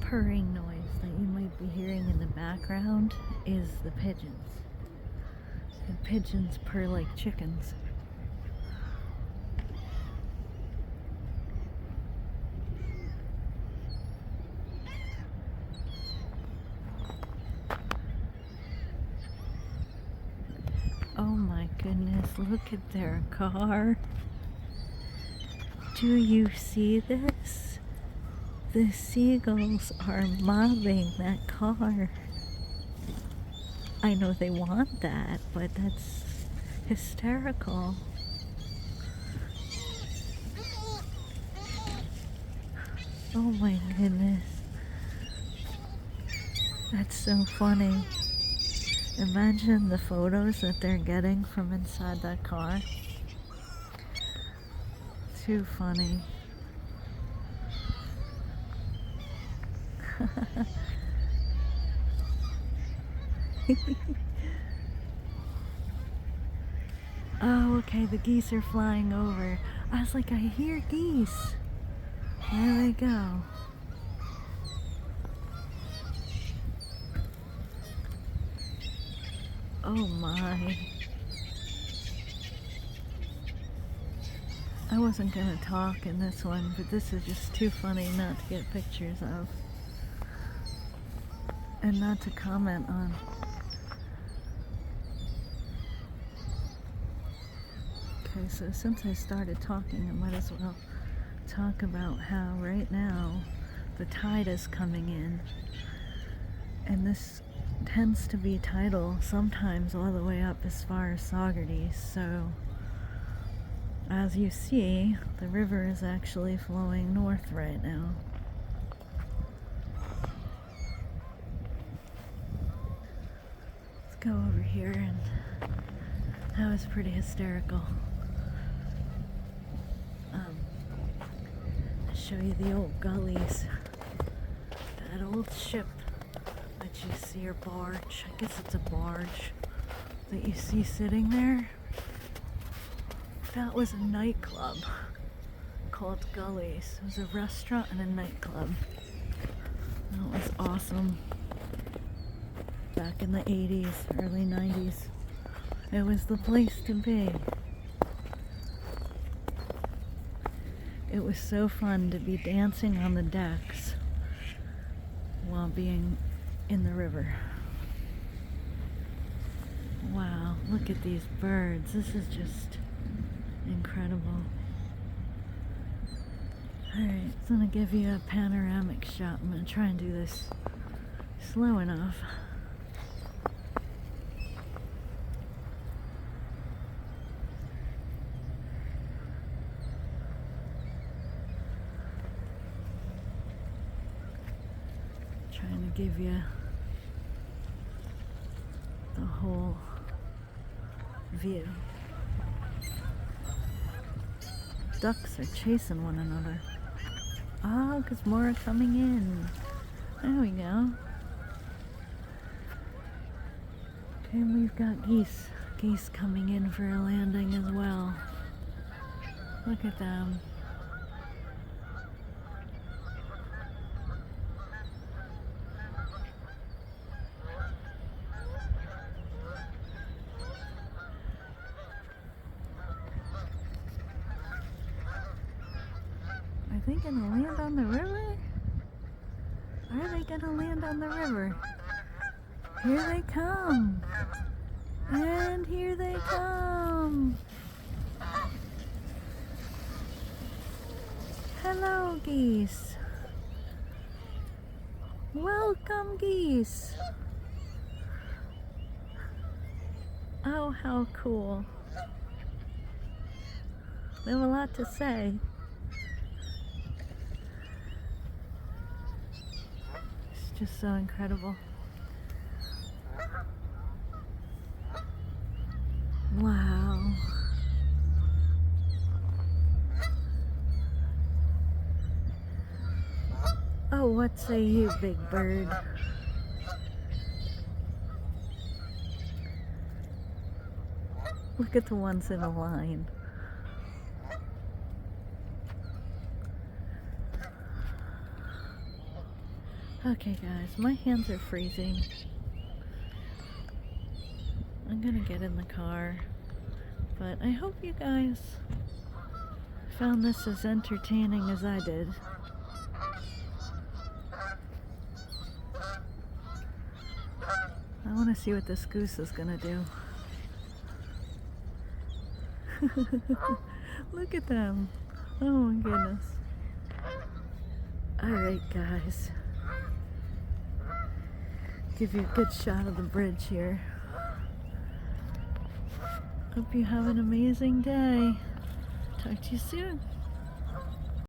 purring noise that you might be hearing in the background is the pigeons. The pigeons purr like chickens. Oh my goodness, look at their car. Do you see this? The seagulls are mobbing that car. I know they want that, but that's hysterical. Oh my goodness. That's so funny. Imagine the photos that they're getting from inside that car. Too funny. Oh, okay, the geese are flying over. I was like, I hear geese. There they go. Oh my. I wasn't gonna talk in this one, but this is just too funny not to get pictures of. And not to comment on. Okay, so since I started talking, I might as well talk about how right now the tide is coming in. And this tends to be tidal sometimes all the way up as far as Saugerties. So as you see, the river is actually flowing north right now. Let's go over here, and that was pretty hysterical. I'll show you the old gullies. That old ship that you see, or barge, I guess it's a barge, that you see sitting there. That was a nightclub called Gullies. It was a restaurant and a nightclub. That was awesome. Back in the 80s, early 90s. It was the place to be. It was so fun to be dancing on the decks while being in the river. Wow, look at these birds. This is just incredible. Alright, so I'm going to give you a panoramic shot. I'm going to try and do this slow enough. Trying to give you the whole view. Ducks are chasing one another. Oh, because more are coming in. There we go. Okay, we've got geese. Geese coming in for a landing as well. Look at them. Are they gonna land on the river? Are they gonna land on the river? Here they come! And here they come! Hello, geese! Welcome, geese! Oh, how cool! They have a lot to say. Just so incredible. Wow. Oh, what say you, big bird? Look at the ones in a line. Okay guys, my hands are freezing. I'm gonna get in the car, but I hope you guys found this as entertaining as I did. I want to see what this goose is gonna do. Look at them. Oh my goodness. Alright guys. Give you a good shot of the bridge here. Hope you have an amazing day. Talk to you soon.